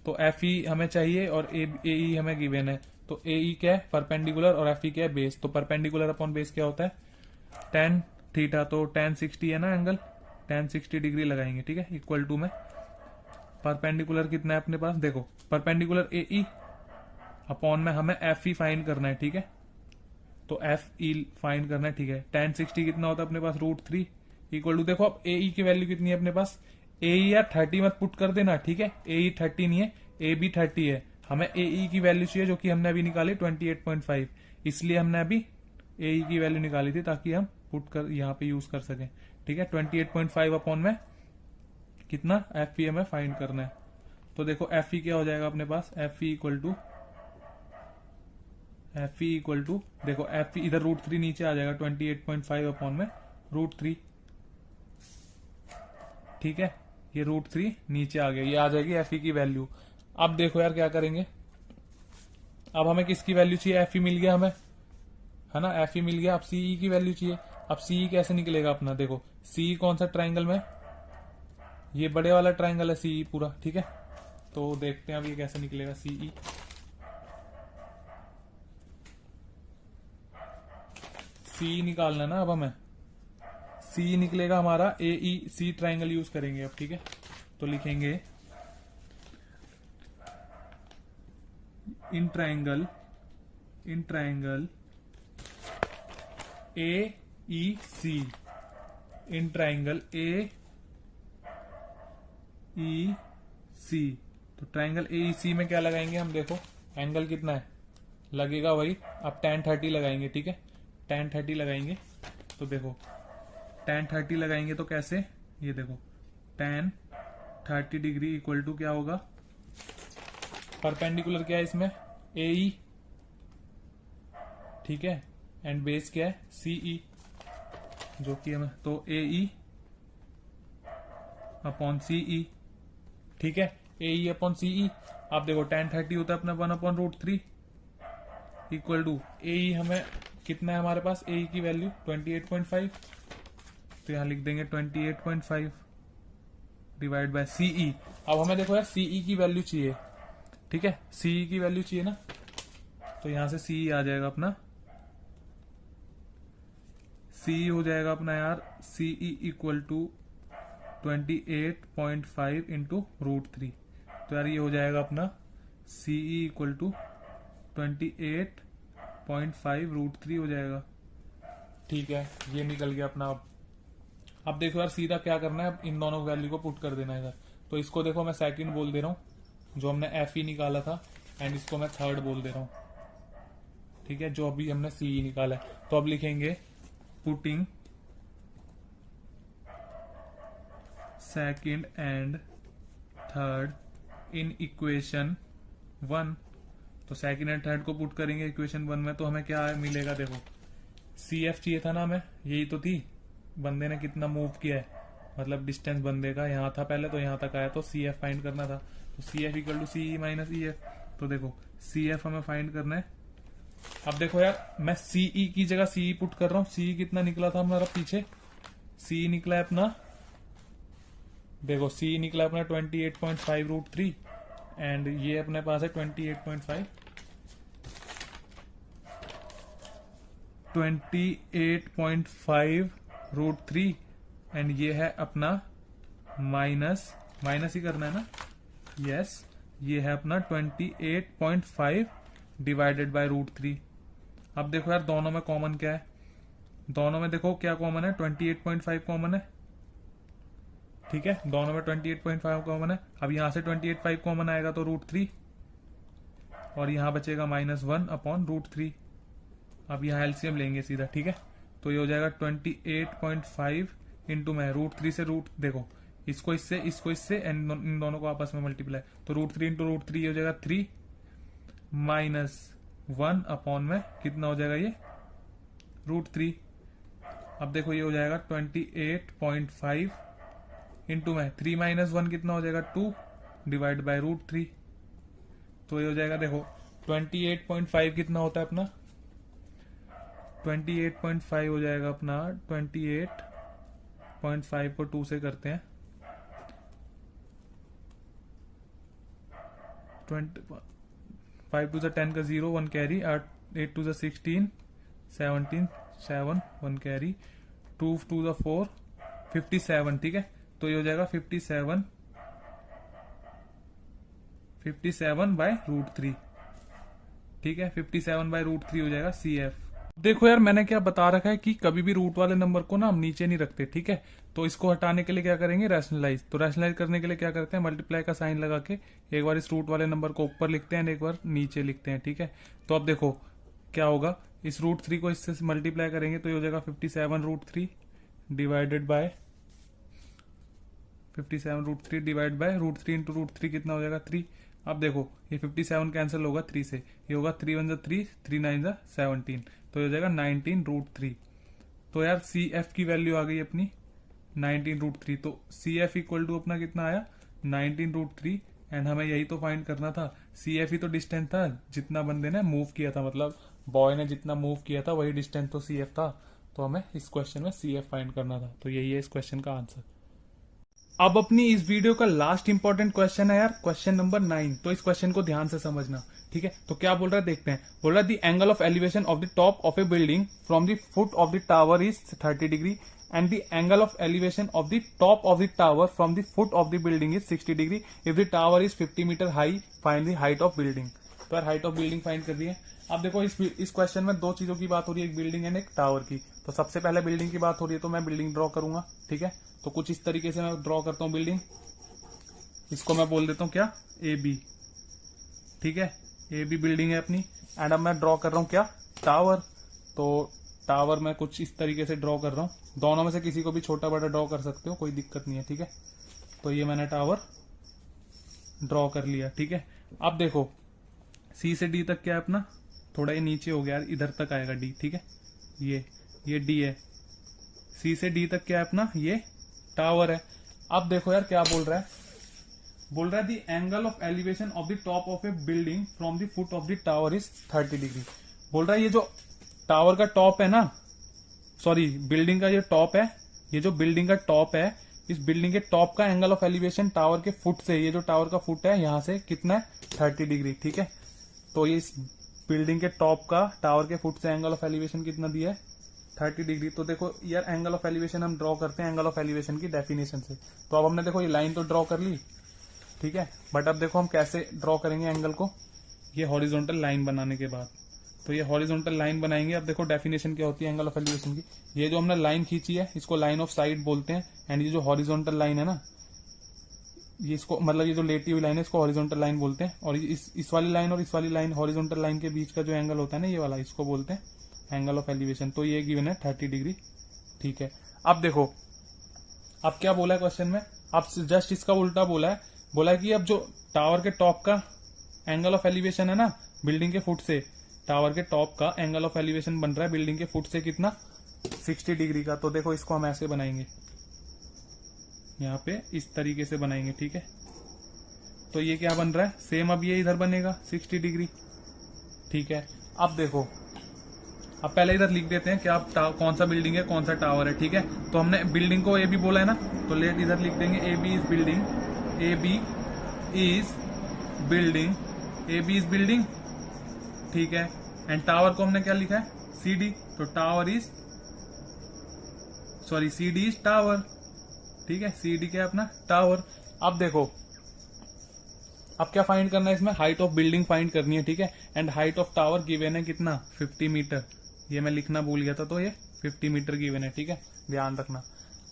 तो एफ ई हमें चाहिए और ए ई हमें गिवन है। तो ए ई क्या है परपेंडिकुलर और एफ ई क्या है बेस, तो परपेंडिकुलर अपॉन बेस क्या होता है tan थीटा, तो tan 60 है ना एंगल, tan 60 डिग्री लगाएंगे। ठीक है, इक्वल टू में परपेंडिकुलर कितना है अपने पास, देखो परपेंडिकुलर ए ई अपॉन में हमें एफ ई फाइंड करना है। ठीक है, तो एफ ई फाइंड करना है। ठीक है, tan 60 कितना होता है अपने पास √3 इक्वल टू, देखो अब ए ई की वैल्यू कितनी है अपने पास, ए ई या 30 मत पुट कर देना। ठीक है, ए ई 30 नहीं है, ए बी 30 है, हमें ए ई की वैल्यू चाहिए जो कि हमने अभी निकाली 28.5, इसलिए हमने अभी ए ई की वैल्यू निकाली थी ताकि हम पुट कर यहाँ पे यूज कर सकें। ठीक है, 28.5 अपॉन में कितना एफ ई हमें फाइंड करना है। तो देखो एफ ई क्या हो जाएगा अपने पास, एफ ई इक्वल टू देखो एफ ई इधर √3 नीचे आ जाएगा, 28.5 अपॉन में √3। ठीक है, ये √3 नीचे आ गया, ये आ जाएगी एफ ई की वैल्यू। अब देखो यार क्या करेंगे, अब हमें किसकी वैल्यू चाहिए, एफ ई मिल गया हमें, है ना, एफ ई मिल गया। अब सीई की वैल्यू चाहिए, अब सीई कैसे निकलेगा अपना, देखो सीई कौन सा ट्राइंगल में, ये बड़े वाला ट्राइंगल है सीई पूरा, ठीक है। तो देखते हैं अब ये कैसे निकलेगा सीई। सी निकालना ना अब हमें, सी निकलेगा हमारा ए ई सी ट्राइंगल यूज करेंगे अब, ठीक है। तो लिखेंगे in triangle A E C, in triangle ए ई सी। तो ट्राइंगल ए ई सी में क्या लगाएंगे हम, देखो एंगल कितना है लगेगा वही, अब tan 30 लगाएंगे, ठीक है। tan 30 लगाएंगे तो देखो tan 30 लगाएंगे तो कैसे, ये देखो tan 30 डिग्री इक्वल टू क्या होगा, परपेंडिकुलर क्या है इसमें ए ई, ठीक है, एंड बेस क्या है सीई, जो कि हमें तो ए ई अपॉन सीई, ठीक है। ए ई अपॉन सीई, आप देखो tan 30 होता है अपना 1/√3 इक्वल टू ए ई, हमें कितना है हमारे पास ए ई की वैल्यू 28.5, तो यहां लिख देंगे 28.5 डिवाइड बाय सीई। अब हमें देखो यार सीई की वैल्यू चाहिए, ठीक है, सीई की वैल्यू चाहिए ना, तो यहां से सीई आ जाएगा अपना, सीई हो जाएगा अपना यार सीई इक्वल टू 28.5 इंटू √3। तो यार ये हो जाएगा अपना सीई इक्वल टू 28.5 √3 हो जाएगा, ठीक है। ये निकल गया अपना। अब देखो यार सीधा क्या करना है, अब इन दोनों वैल्यू को पुट कर देना है इधर। तो इसको देखो मैं सेकंड बोल दे रहा हूं जो हमने एफ ई निकाला था, एंड इसको मैं थर्ड बोल दे रहा हूं, ठीक है, जो अभी हमने सीई निकाला है। तो अब लिखेंगे putting second and third in equation 1। तो सेकंड एंड थर्ड को पुट करेंगे इक्वेशन 1 में, तो हमें क्या मिलेगा, देखो सी एफ चाहिए था ना हमें, यही तो थी, बंदे ने कितना मूव किया है, मतलब डिस्टेंस बंदे का यहाँ था पहले, तो यहाँ तक आया, तो सी एफ फाइंड करना था। तो C F equal to C minus E F. तो देखो सी एफ हमें फाइंड करना है। अब देखो यार मैं सीई की जगह सीई पुट कर रहा हूँ। सीई कितना निकला था हमारा पीछे, सी निकला है अपना, देखो सी निकला अपना 28.5 √3, एंड ये अपने पास है 28.5 √3, एंड ये है अपना माइनस ही करना है ना, यस, ये है अपना 28.5 डिवाइडेड बाय √3। अब देखो यार दोनों में कॉमन क्या है, दोनों में देखो क्या कॉमन है, 28.5 कॉमन है, ठीक है, दोनों में 28.5 कॉमन है। अब यहां से 28.5 कॉमन आएगा तो √3, और यहां बचेगा -1/√3। अब यहां एलसीएम लेंगे सीधा, ठीक है, तो ये हो जाएगा 28.5 इंटू में √3 से देखो इसको इससे एंड इन दोनों को आपस में मल्टीप्लाई, तो √3 इंटू √3 हो जाएगा 3 -1 अपॉन में कितना हो जाएगा ये √3। अब देखो ये हो जाएगा 28.5 इंटू में 3 - 1 कितना हो जाएगा 2 डिवाइड बाय √3। तो ये हो जाएगा देखो 28.5 कितना होता है अपना, 28.5 हो जाएगा अपना 28.5 को 2 से करते हैं, 5 to the 10 का 0 1 carry, 8 to the 16 17 7 1 carry, 2 to the 4 57, ठीक है। तो ये हो जाएगा 57 बाय √3, ठीक है, 57 बाय √3 हो जाएगा सी एफ। देखो यार मैंने क्या बता रखा है कि कभी भी रूट वाले नंबर को ना हम नीचे नहीं रखते, ठीक है। तो इसको हटाने के लिए क्या करेंगे, रैशनलाइज। तो रैशनलाइज करने के लिए क्या करते हैं, मल्टीप्लाई का साइन लगा के एक बार इस रूट वाले नंबर को ऊपर लिखते हैं, एक बार नीचे लिखते हैं, ठीक है। तो अब देखो क्या होगा, इस √3 को इससे मल्टीप्लाई करेंगे तो ये हो जाएगा 57 √3 divided by 57 √3 divide by √3 into √3 कितना हो जाएगा 3। अब देखो ये 57 कैंसिल होगा 3 से, ये होगा 3 1 3 3 9 17, तो ये हो जाएगा 19 √3। तो यार सी एफ की वैल्यू आ गई अपनी 19 √3। तो सी एफ इक्वल टू अपना कितना आया 19 √3, एंड हमें यही तो फाइंड करना था। सी एफ ही तो डिस्टेंस था जितना बंदे ने मूव किया था, मतलब बॉय ने जितना मूव किया था वही डिस्टेंस तो सी एफ था। तो हमें इस क्वेश्चन में सी एफ फाइंड करना था। तो यही है इस क्वेश्चन का आंसर। अब अपनी इस वीडियो का लास्ट इंपॉर्टेंट क्वेश्चन है यार, क्वेश्चन नंबर 9। तो इस क्वेश्चन को ध्यान से समझना, ठीक है। तो क्या बोल रहा है देखते हैं। बोल रहा है the angle of elevation of the top of a building from the foot of the tower is 30 degree and the angle of elevation of the top of the tower from the foot of the building is 60 degree if the tower is 50 meter high, find the height of building. तो यार height of building find कर दी है। अब देखो इस question में दो चीजों की बात हो रही है, एक बिल्डिंग एंड एक टावर की। तो सबसे पहले बिल्डिंग की बात हो रही है, तो मैं बिल्डिंग ड्रॉ करूंगा, ठीक है। तो कुछ इस तरीके से मैं ड्रॉ करता हूं बिल्डिंग। इसको मैं बोल देता हूं क्या, ए बी, ठीक है। ए बी बिल्डिंग है अपनी। एंड अब मैं ड्रॉ कर रहा हूं क्या, टावर। तो टावर मैं कुछ इस तरीके से ड्रॉ कर रहा हूं। दोनों में से किसी को भी छोटा बड़ा ड्रॉ कर सकते हो, कोई दिक्कत नहीं है, ठीक है। तो ये मैंने टावर ड्रॉ कर लिया, ठीक है। अब देखो सी से डी तक क्या है अपना, थोड़ा ये नीचे हो गया यार, इधर तक आएगा डी, ठीक है। ये डी है। सी से डी तक क्या है अपना, ये टावर है। अब देखो यार क्या बोल रहा है, बोल रहा है the angle of elevation of the top of a building from the foot of the tower is 30 degree. बोल रहा है ये जो टावर का टॉप है ना, सॉरी बिल्डिंग का ये टॉप है, ये जो बिल्डिंग का टॉप है, इस बिल्डिंग के टॉप का एंगल ऑफ एलिवेशन टावर के फुट से, ये जो टावर का फुट है यहां से कितना है, 30 डिग्री, ठीक है। तो ये इस बिल्डिंग के टॉप का टावर के फुट से एंगल ऑफ एलिवेशन कितना दिया है, 30 डिग्री। तो देखो यार एंगल ऑफ एलिवेशन हम ड्रॉ करते हैं एंगल ऑफ एलिवेशन की डेफिनेशन से। तो अब हमने देखो ये लाइन तो ड्रॉ कर ली, ठीक है। बट अब देखो हम कैसे ड्रॉ करेंगे एंगल को, ये हॉरिजॉन्टल लाइन बनाने के बाद। तो ये हॉरिजॉन्टल लाइन बनाएंगे। अब देखो डेफिनेशन क्या होती है एंगल ऑफ एलिवेशन की, ये जो हमने लाइन खींची है इसको लाइन ऑफ साइड बोलते हैं। एंड ये जो हॉरिजॉन्टल लाइन है ना, ये इसको मतलब ये जो लेटी हुई लाइन है इसको हॉरिजॉन्टल लाइन बोलते हैं। और इस वाली लाइन और इस वाली लाइन, हॉरिजॉन्टल लाइन के बीच का जो एंगल होता है ना, ये वाला, इसको बोलते हैं एंगल ऑफ एलिवेशन। तो ये गिवन है 30 डिग्री, ठीक है। अब देखो अब क्या बोला है क्वेश्चन में, अब जस्ट इसका उल्टा बोला है। बोला है कि अब जो टावर के टॉप का एंगल ऑफ एलिवेशन है ना, बिल्डिंग के फुट से, टावर के टॉप का एंगल ऑफ एलिवेशन बन रहा है बिल्डिंग के फुट से कितना, 60 डिग्री का। तो देखो इसको हम ऐसे बनाएंगे, यहाँ पे इस तरीके से बनाएंगे, ठीक है। तो ये क्या बन रहा है, सेम अब ये इधर बनेगा 60 डिग्री, ठीक है। अब देखो अब पहले इधर लिख देते हैं क्या कौन सा बिल्डिंग है कौन सा टावर है, ठीक है। तो हमने बिल्डिंग को ए बी बोला है ना, तो लेट इधर लिख देंगे A B is building, A B is building, A B is building, ठीक है। एंड टावर को हमने क्या लिखा है, सी डी। तो tower is, sorry C D is tower, ठीक है। सी डी क्या है अपना, टावर। अब देखो अब क्या फाइंड करना है इसमें, हाइट ऑफ बिल्डिंग फाइंड करनी है, ठीक है। And height of tower given है कितना, 50 मीटर। ये मैं लिखना भूल गया था, तो ये 50 मीटर गिवन है, ठीक है, ध्यान रखना।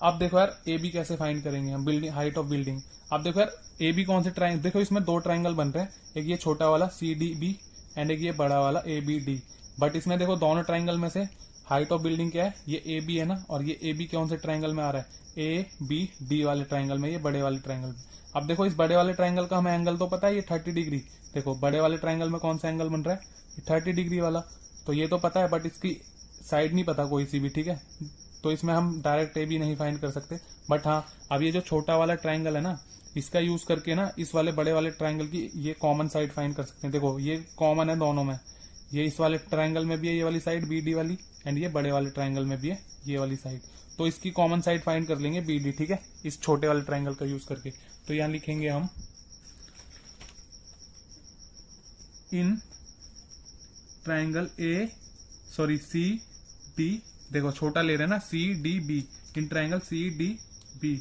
अब देखो यार ए बी कैसे फाइंड करेंगे हम, बिल्डिंग हाइट ऑफ बिल्डिंग। अब देखो यार ए बी कौन से ट्राइंगल, देखो इसमें दो ट्राइंगल बन रहे हैं, एक ये छोटा वाला सी डी बी एंड एक ये बड़ा वाला ए बी डी। बट इसमें देखो दोनों ट्राइंगल में से हाइट ऑफ बिल्डिंग क्या है, ये ए बी है ना, और ये ए बी कौन से ट्राइंगल में आ रहा है, ए बी डी वाले ट्राइंगल में, ये बड़े वाले ट्राइंगल में। अब देखो इस बड़े वाले ट्राइंगल का हमें एंगल तो पता है, ये 30 डिग्री। देखो बड़े वाले ट्राइंगल में कौन सा एंगल बन रहा है, 30 डिग्री वाला। तो ये तो पता है, बट इसकी साइड नहीं पता कोई सी भी, ठीक है। तो इसमें हम डायरेक्ट ए बी नहीं फाइंड कर सकते। बट हाँ अब ये जो छोटा वाला ट्राइंगल है ना, इसका यूज करके ना इस वाले बड़े वाले ट्राइंगल की ये कॉमन साइड फाइंड कर सकते हैं। देखो ये कॉमन है दोनों में, ये इस वाले ट्राइंगल में भी है ये वाली साइड बी डी वाली, एंड ये बड़े वाले ट्राइंगल में भी है ये वाली साइड। तो इसकी कॉमन साइड फाइंड कर लेंगे बी डी, ठीक है, इस छोटे वाले ट्राइंगल का यूज करके। तो यहां लिखेंगे हम in triangle A, sorry C D, देखो छोटा ले रहे हैं ना, C D B, in triangle C D B,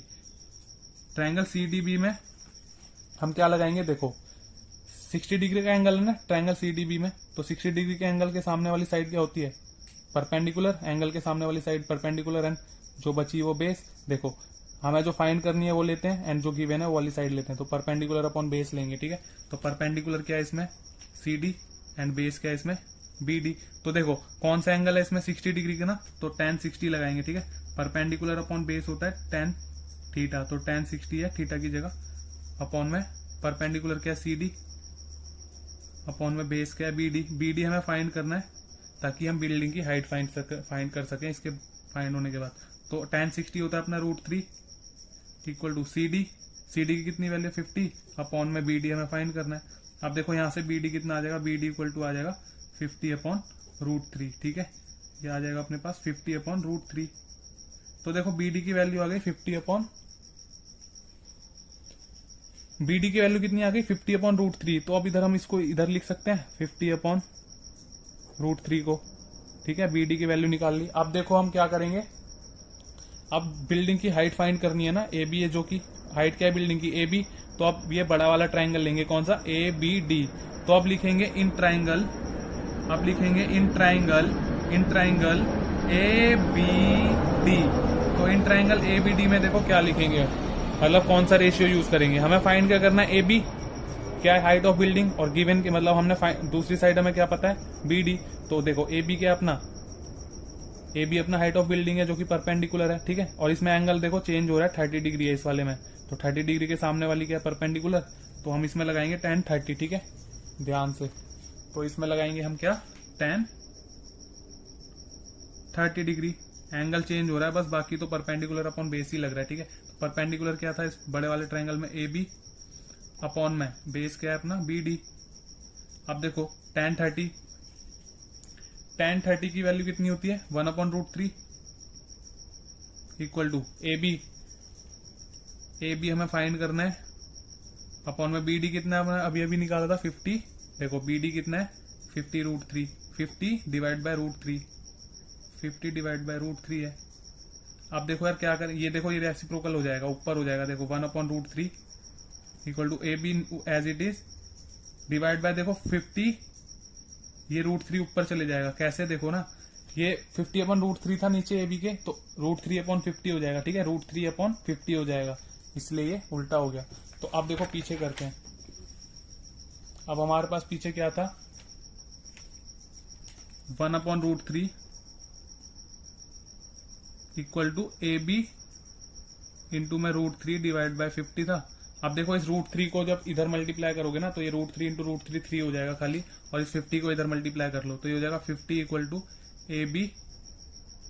triangle C D B में हम क्या लगाएंगे, देखो 60 डिग्री का एंगल है ना ट्राइंगल सी डी बी में। तो 60 डिग्री के एंगल के सामने वाली साइड क्या होती है, परपेंडिकुलर। एंगल के सामने वाली साइड परपेंडिकुलर, एंड जो बची वो बेस। देखो हमें जो फाइंड करनी है वो लेते हैं, एंड जो गिवन है वो वाली साइड लेते हैं। तो परपेंडिकुलर अपॉन बेस लेंगे, ठीक है। तो परपेंडिकुलर क्या है इसमें, सी डी, एंड बेस क्या है इसमें, बी डी। तो देखो कौन सा एंगल है इसमें 60 डिग्री का ना, तो tan 60 लगाएंगे, ठीक है। परपेंडिकुलर अपॉन बेस होता है tan थीटा, तो tan 60 है थीटा की जगह, अपॉन में परपेंडिकुलर क्या है सी डी, अपॉन में बेस क्या है बी डी। बी डी हमें फाइंड करना है ताकि हम बिल्डिंग की हाइट फाइंड कर सकें इसके फाइंड होने के बाद। तो tan 60 होता है अपना √3 equal to C D. C D की कितनी वैल्यू 50, अपॉन में बी डी हमें फाइंड करना है। अब देखो यहाँ से बी डी कितना आ जाएगा, बी डी इक्वल टू आ जाएगा 50 अपॉन √3, ठीक है। ये आ जाएगा अपने पास 50 अपॉन √3। तो देखो बी डी की वैल्यू आ गई 50 अपॉन BD की वैल्यू कितनी आ गई 50/√3। तो अब इधर हम इसको इधर लिख सकते हैं 50/√3 को, ठीक है। BD की वैल्यू निकाल ली। अब देखो हम क्या करेंगे, अब बिल्डिंग की हाइट फाइंड करनी है ना, AB है, जो कि हाइट क्या है बिल्डिंग की AB। तो अब ये बड़ा वाला ट्राइंगल लेंगे, कौन सा, ABD। तो अब लिखेंगे इन ट्राइंगल, अब लिखेंगे इन ट्राइंगल ABD। तो इन ट्राइंगल ABD में देखो क्या लिखेंगे, मतलब कौन सा रेशियो यूज करेंगे। हमें फाइंड क्या करना है, AB क्या है, हाइट ऑफ बिल्डिंग, और गिवन के मतलब हमने दूसरी साइड हमें क्या पता है, BD। तो देखो AB क्या अपना, AB अपना हाइट ऑफ बिल्डिंग है जो कि परपेंडिकुलर है, ठीक है। और इसमें एंगल देखो चेंज हो रहा है, 30 डिग्री है इस वाले में। तो 30 डिग्री के सामने वाली क्या है, परपेंडिकुलर। तो हम इसमें लगाएंगे tan 30, ठीक है, ध्यान से। तो इसमें लगाएंगे हम क्या, tan 30 डिग्री। एंगल चेंज हो रहा है बस, बाकी तो परपेंडिकुलर अपॉन बेस ही लग रहा है, ठीक है। तो परपेंडिकुलर क्या था इस बड़े वाले ट्राइंगल में, AB अपॉन में बेस क्या है अपना BD। अब देखो tan 30 की वैल्यू कितनी होती है, 1/√3 इक्वल टू AB हमें फाइंड करना है, अपॉन में BD कितना है, अभी अभी निकाला था 50। देखो BD कितना है 50√3, 50 डिवाइड बाय √3, 50 डिवाइड बाय √3 है। अब देखो यार क्या करें, ये देखो ये रेसिप्रोकल हो जाएगा, ऊपर हो जाएगा, देखो 1/√3 equal to AB as it is divide by देखो 50, ये √3 ऊपर चले जाएगा, कैसे देखो ना, ये 50/√3 था नीचे AB के, तो √3/50 हो जाएगा, ठीक है, √3/50 हो जाएगा, इसलिए ये उल्टा हो गया। तो अब देखो पीछे करते हैं, अब हमारे पास पीछे क्या था, 1/√3 इक्वल टू AB इंटू में √3 डिवाइड बाय 50 था। अब देखो इस √3 को जब इधर मल्टीप्लाई करोगे ना, तो ये √3 इंटू √3 3 हो जाएगा खाली, और इस 50 को इधर मल्टीप्लाई कर लो तो ये हो जाएगा 50 इक्वल टू AB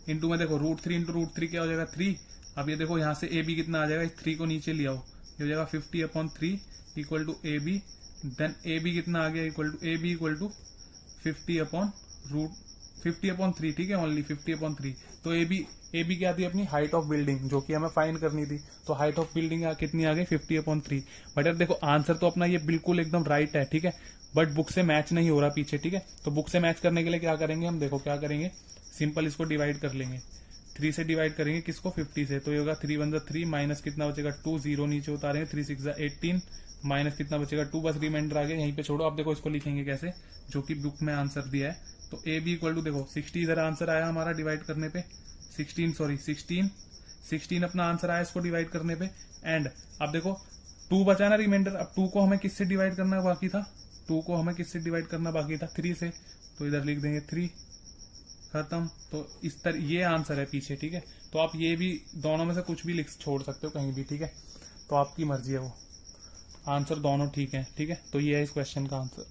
इंटू में देखो √3 इंटू √3 क्या हो जाएगा 3। अब ये देखो यहाँ से AB कितना आ जाएगा, इस 3 को नीचे ले आओ, ये हो जाएगा 50/3 equal to AB। Then AB कितना आ गया, equal to AB equal to 50/3, ठीक है, ओनली 50/3। तो AB क्या थी अपनी हाइट ऑफ बिल्डिंग, जो कि हमें फाइंड करनी थी। तो हाइट ऑफ बिल्डिंग कितनी आ गई 50/3। बट यार देखो आंसर तो अपना ये बिल्कुल एकदम राइट है, ठीक है, बट बुक से मैच नहीं हो रहा पीछे, ठीक है। तो बुक से मैच करने के लिए क्या करेंगे हम, देखो क्या करेंगे, सिंपल इसको डिवाइड कर लेंगे, 3 से डिवाइड करेंगे किसको, 50 से। तो ये होगा 3 1 3 माइनस कितना बचेगा 2, 0 नीचे उतारेंगे, 3 6 18 माइनस कितना बचेगा 2, बस रिमाइंडर आ गया, यहीं पे छोड़ो। अब देखो इसको लिखेंगे कैसे, जो कि बुक में आंसर दिया है। तो AB इक्वल टू देखो 60 इधर आंसर आया हमारा डिवाइड करने पे, 16 अपना आंसर आया इसको डिवाइड करने पे। एंड अब देखो 2 बचा ना रिमाइंडर, अब 2 को हमें किससे डिवाइड करना बाकी था, 2 को हमें किससे डिवाइड करना बाकी था, 3 से। तो इधर लिख देंगे 3, खत्म। तो इस तरह ये आंसर है पीछे, ठीक है। तो आप ये भी दोनों में से कुछ भी लिख छोड़ सकते हो कहीं भी, ठीक है, तो आपकी मर्जी है, वो आंसर दोनों ठीक है, ठीक है। तो ये है इस क्वेश्चन का आंसर।